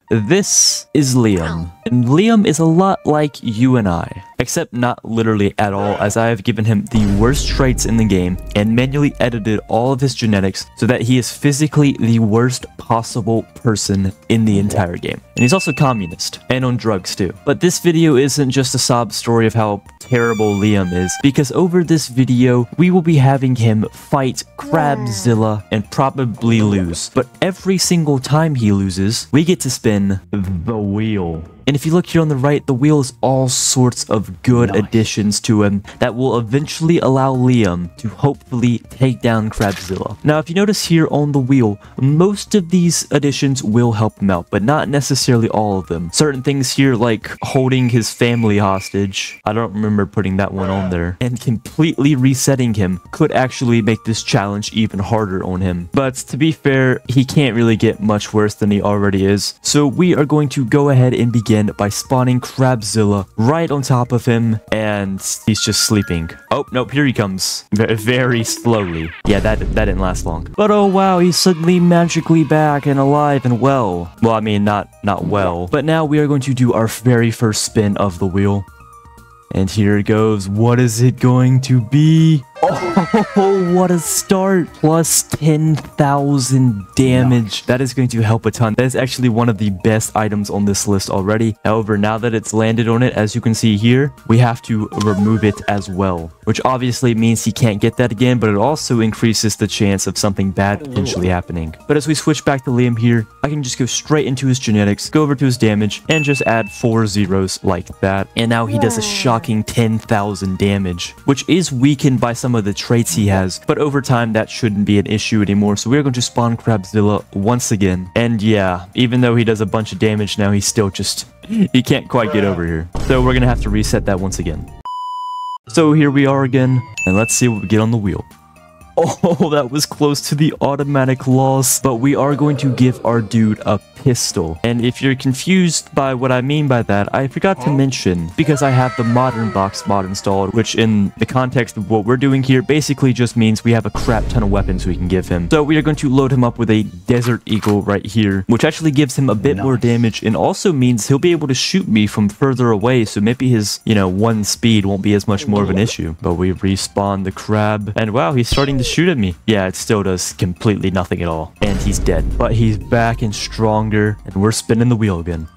This is Liam, and Liam is a lot like you and I, except not literally at all, as I have given him the worst traits in the game and manually edited all of his genetics so that he is physically the worst possible person in the entire game. And he's also communist, and on drugs too. But this video isn't just a sob story of how terrible Liam is, because over this video, we will be having him fight CRABZILLA and probably lose. But every single time he loses, we get to spin the wheel. And if you look here on the right, the wheel is all sorts of good additions to him that will eventually allow Liam to hopefully take down CRABZILLA. Now, if you notice here on the wheel, most of these additions will help him out, but not necessarily all of them. Certain things here, like holding his family hostage, I don't remember putting that one on there, and completely resetting him could actually make this challenge even harder on him. But to be fair, he can't really get much worse than he already is. So we are going to go ahead and begin by spawning CRABZILLA right on top of him, and he's just sleeping. Oh, nope, here he comes. Very slowly. Yeah, that didn't last long. But oh wow, he's suddenly magically back and alive and well. Well, I mean, not well. But now we are going to do our very first spin of the wheel. And here it goes. What is it going to be? Oh, what a start. Plus 10,000 damage. Nice. That is going to help a ton. That is actually one of the best items on this list already. However, now that it's landed on it, as you can see here, we have to remove it as well. Which obviously means he can't get that again, but it also increases the chance of something bad potentially happening. But as we switch back to Liam here, I can just go straight into his genetics, go over to his damage, and just add 4 zeros like that. And now he does a shocking 10,000 damage, which is weakened by some of the traits he has, but over time that shouldn't be an issue anymore. So we're going to spawn CRABZILLA once again, and yeah, even though he does a bunch of damage now, he's still just, he can't quite get over here. So we're gonna have to reset that once again. So here we are again, and let's see what we get on the wheel. Oh, that was close to the automatic loss, but we are going to give our dude a pistol. And if you're confused by what I mean by that, I forgot to mention, because I have the modern box mod installed, which in the context of what we're doing here basically just means we have a crap ton of weapons we can give him. So we are going to load him up with a Desert Eagle right here, which actually gives him a bit more damage and also means he'll be able to shoot me from further away, so maybe his, 1 speed won't be as much more of an issue. But we respawn the crab, and wow, he's starting to shoot at me. Yeah, it still does completely nothing at all. And he's dead. But he's back and stronger, and we're spinning the wheel again.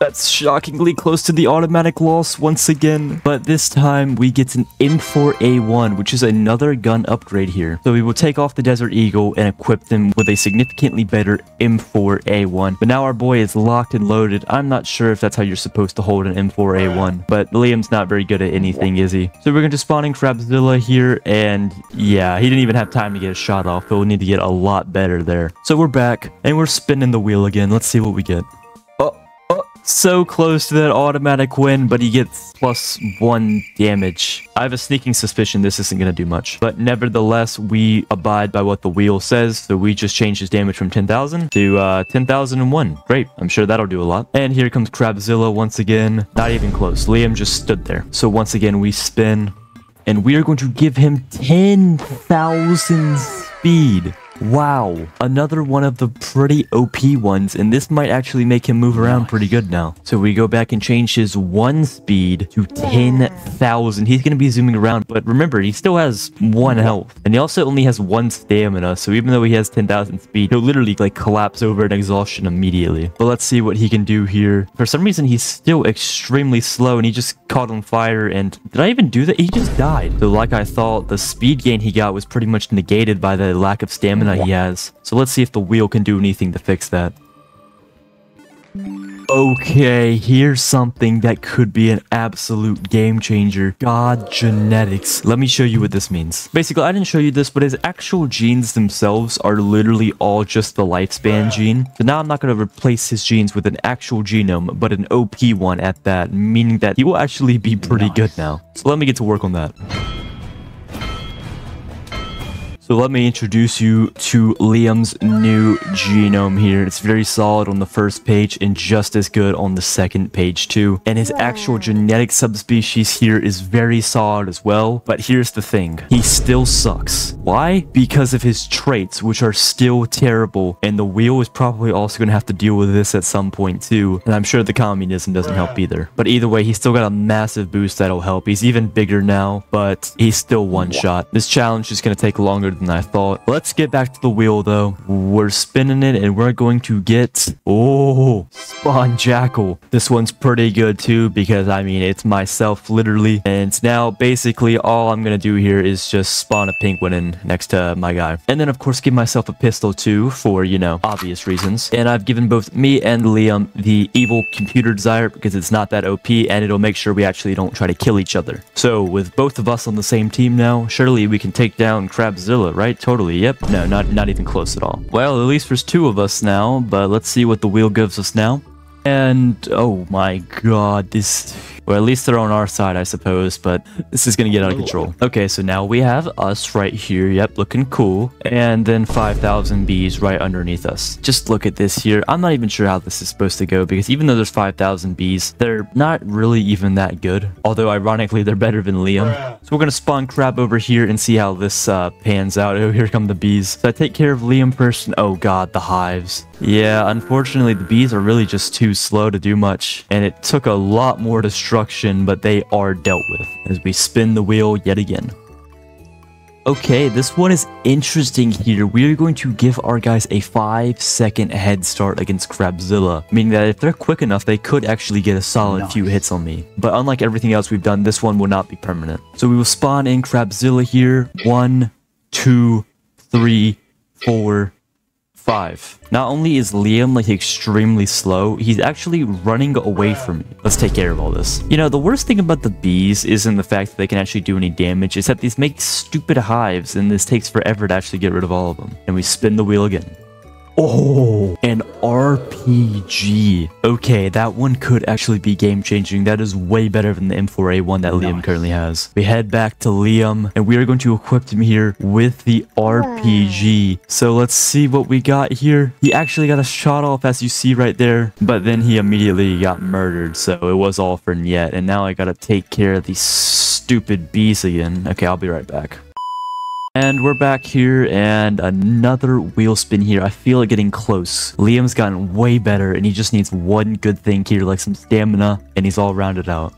That's shockingly close to the automatic loss once again, but this time we get an M4A1, which is another gun upgrade here. So we will take off the Desert Eagle and equip them with a significantly better M4A1. But now our boy is locked and loaded. I'm not sure if that's how you're supposed to hold an M4A1, but Liam's not very good at anything, is he? So we're going to spawn in CRABZILLA here, and yeah, he didn't even have time to get a shot off, but we'll need to get a lot better there. So we're back, and we're spinning the wheel again. Let's see what we get. So close to that automatic win, but he gets plus 1 damage. I have a sneaking suspicion this isn't going to do much. But nevertheless, we abide by what the wheel says. So we just changed his damage from 10,000 to 10,001. Great. I'm sure that'll do a lot. And here comes CRABZILLA once again. Not even close. Liam just stood there. So once again, we spin. And we are going to give him 10,000 speed. Wow, another one of the pretty OP ones, and this might actually make him move around pretty good now. So we go back and change his 1 speed to 10,000. He's going to be zooming around, but remember, he still has 1 health. And he also only has 1 stamina, so even though he has 10,000 speed, he'll literally like collapse over an exhaustion immediately. But let's see what he can do here. For some reason, he's still extremely slow, and he just caught on fire, and did I even do that? He just died. So like I thought, the speed gain he got was pretty much negated by the lack of stamina he has. So let's see if the wheel can do anything to fix that. Okay, here's something that could be an absolute game changer. God genetics. Let me show you what this means. Basically, I didn't show you this, but his actual genes themselves are literally all just the lifespan gene. So now I'm not going to replace his genes with an actual genome, but an OP one at that, meaning that he will actually be pretty good now. So let me get to work on that. So let me introduce you to Liam's new genome here. It's very solid on the first page and just as good on the second page too. And his actual genetic subspecies here is very solid as well. But here's the thing. He still sucks. Why? Because of his traits, which are still terrible. And the wheel is probably also going to have to deal with this at some point too. And I'm sure the communism doesn't help either. But either way, he's still got a massive boost that'll help. He's even bigger now, but he's still one shot. This challenge is going to take longer than I thought. Let's get back to the wheel though. We're spinning it and we're going to get spawn Jackal. This one's pretty good too because I mean it's myself literally, and now basically all I'm gonna do here is just spawn a penguin in next to my guy, and then of course give myself a pistol too for, you know, obvious reasons. And I've given both me and Liam the evil computer desire because it's not that OP and it'll make sure we actually don't try to kill each other. So with both of us on the same team now, surely we can take down CRABZILLA, right? Totally, yep. No, not even close at all. Well, at least there's two of us now, but let's see what the wheel gives us now. And, oh my god, this... Well, at least they're on our side, I suppose, but this is gonna get out of control. Okay, so now we have us right here. Yep, looking cool. And then 5,000 bees right underneath us. Just look at this here. I'm not even sure how this is supposed to go, because even though there's 5,000 bees, they're not really even that good. Although, ironically, they're better than Liam. So we're gonna spawn Crab over here and see how this pans out. Oh, here come the bees. So I take care of Liam first, and oh god, the hives. Yeah, unfortunately, the bees are really just too slow to do much. And it took a lot more destruction, but they are dealt with as we spin the wheel yet again. Okay, this one is interesting here. We are going to give our guys a 5-second head start against CRABZILLA, meaning that if they're quick enough, they could actually get a solid few hits on me. But unlike everything else we've done, this one will not be permanent. So we will spawn in CRABZILLA here. 1, 2, 3, 4, 5. Not only is Liam like extremely slow, he's actually running away from me. Let's take care of all this. You know, the worst thing about the bees isn't the fact that they can actually do any damage, it's that these make stupid hives and this takes forever to actually get rid of all of them. And we spin the wheel again. Oh, an RPG. Okay, that one could actually be game-changing. That is way better than the M4A1 that Liam currently has. We head back to Liam, and we are going to equip him here with the RPG. So let's see what we got here. He actually got a shot off, as you see right there, but then he immediately got murdered, so it was all for Niet. And now I gotta take care of these stupid bees again. Okay, I'll be right back. And we're back here, and another wheel spin here. I feel it getting close. Liam's gotten way better, and he just needs one good thing here, like some stamina, and he's all rounded out.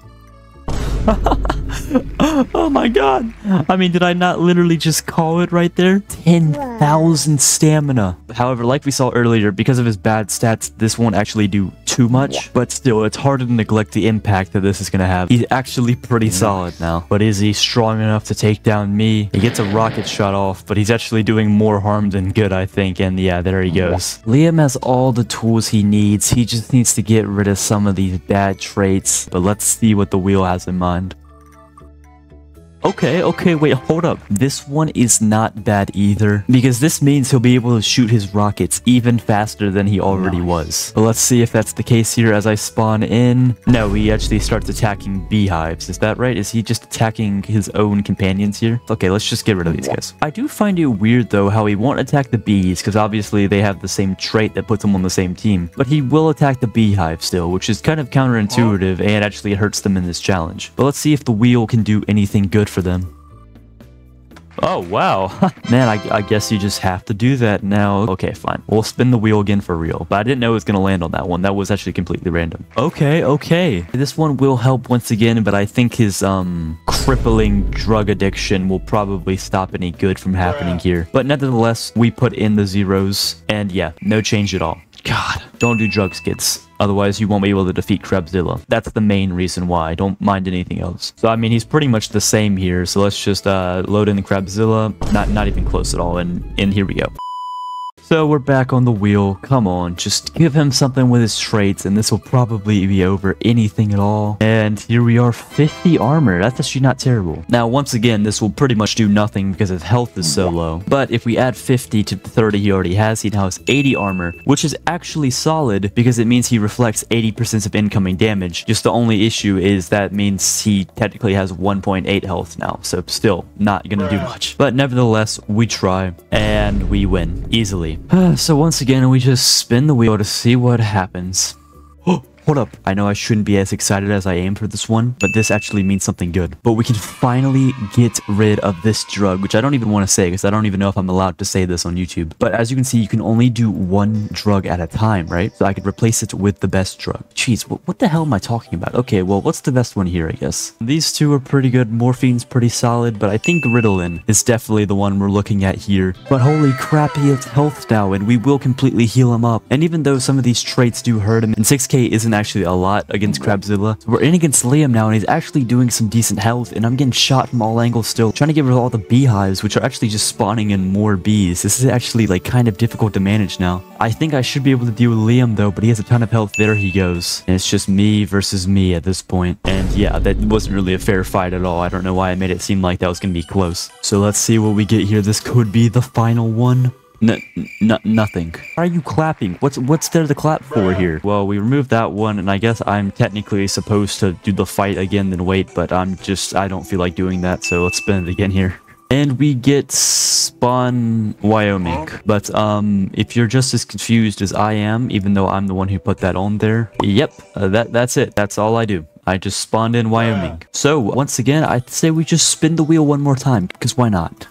Oh my god. I mean, did I not literally just call it right there? 10,000 stamina. However, like we saw earlier, because of his bad stats, this won't actually do too much. But still, it's hard to neglect the impact that this is going to have. He's actually pretty solid now. But is he strong enough to take down me? He gets a rocket shot off, but he's actually doing more harm than good, I think. And yeah, there he goes. Liam has all the tools he needs. He just needs to get rid of some of these bad traits. But let's see what the wheel has in mind. Okay, wait, hold up. This one is not bad either, because this means he'll be able to shoot his rockets even faster than he already was. But let's see if that's the case here as I spawn in. No, he actually starts attacking beehives. Is that right? Is he just attacking his own companions here? Okay, let's just get rid of these guys. I do find it weird, though, how he won't attack the bees, because obviously they have the same trait that puts them on the same team. But he will attack the beehive still, which is kind of counterintuitive, and actually hurts them in this challenge. But let's see if the wheel can do anything good for them. Oh, wow. Man, I guess you just have to do that now. Okay, fine. We'll spin the wheel again for real. But I didn't know it was going to land on that one. That was actually completely random. Okay. This one will help once again, but I think his crippling drug addiction will probably stop any good from happening here. But nevertheless, we put in the zeros, and yeah, no change at all. God, don't do drugs, kids. Otherwise, you won't be able to defeat CRABZILLA. That's the main reason why. Don't mind anything else. So, I mean, he's pretty much the same here. So let's just load in the CRABZILLA. Not even close at all. And here we go. So we're back on the wheel. Come on, just give him something with his traits and this will probably be over anything at all. And here we are, 50 armor. That's actually not terrible. Now, once again, this will pretty much do nothing because his health is so low. But if we add 50 to the 30 he already has, he now has 80 armor, which is actually solid because it means he reflects 80% of incoming damage. Just the only issue is that means he technically has 1.8 health now. So still not gonna do much. But nevertheless, we try and we win easily. So once again, we just spin the wheel to see what happens. Hold up. I know I shouldn't be as excited as I am for this one, but this actually means something good. But we can finally get rid of this drug, which I don't even want to say because I don't even know if I'm allowed to say this on YouTube. But as you can see, you can only do one drug at a time, right? So I could replace it with the best drug. Jeez, what the hell am I talking about? Okay, well, what's the best one here, I guess? These two are pretty good. Morphine's pretty solid, but I think Ritalin is definitely the one we're looking at here. But holy crap, he has health now, and we will completely heal him up. And even though some of these traits do hurt him, and 6k isn't actually a lot against CRABZILLA. So we're in against Liam now, and he's actually doing some decent health, and I'm getting shot from all angles still. Trying to get rid of all the beehives, which are actually just spawning in more bees. This is actually like kind of difficult to manage now. I think I should be able to deal with Liam though, but he has a ton of health. There he goes. And it's just me versus me at this point. And yeah, that wasn't really a fair fight at all. I don't know why I made it seem like that was going to be close. So let's see what we get here. This could be the final one. Nothing. Why are you clapping? What's there to clap for here? Well, we removed that one, and I guess I'm technically supposed to do the fight again then wait, but I don't feel like doing that, so let's spin it again here. And we get spawn Wyoming. But if you're just as confused as I am, even though I'm the one who put that on there, yep, that's it. That's all I do. I just spawned in Wyoming. So once again, I'd say we just spin the wheel one more time, because why not?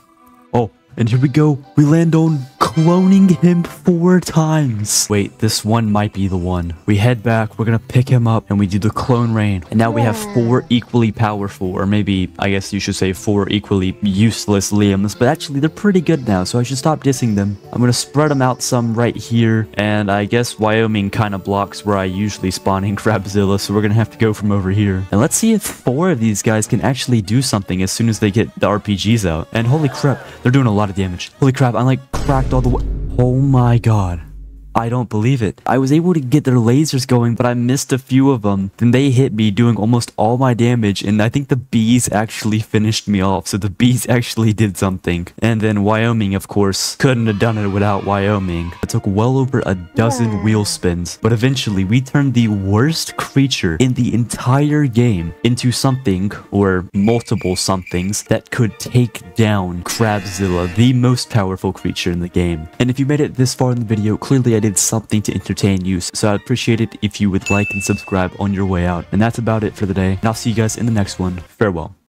Oh, and here we go. We land on cloning him 4 times. Wait, this one might be the one. We head back, we're gonna pick him up, and we do the clone rain. And now we have 4 equally powerful, or maybe, I guess you should say 4 equally useless Liams, but actually they're pretty good now, so I should stop dissing them. I'm gonna spread them out some right here, and I guess Wyoming kind of blocks where I usually spawn in CRABZILLA, so we're gonna have to go from over here. And let's see if 4 of these guys can actually do something as soon as they get the RPGs out. And holy crap, they're doing a lot of damage. Holy crap, I'm like cracked all the way. Oh my god. I don't believe it. I was able to get their lasers going, but I missed a few of them. Then they hit me doing almost all my damage, and I think the bees actually finished me off. So the bees actually did something. And then Wyoming, of course, couldn't have done it without Wyoming. It took well over a dozen wheel spins, but eventually we turned the worst creature in the entire game into something, or multiple somethings, that could take down CRABZILLA, the most powerful creature in the game. And if you made it this far in the video, clearly I did something to entertain you, so I'd appreciate it if you would like and subscribe on your way out. And that's about it for the day, and I'll see you guys in the next one. Farewell.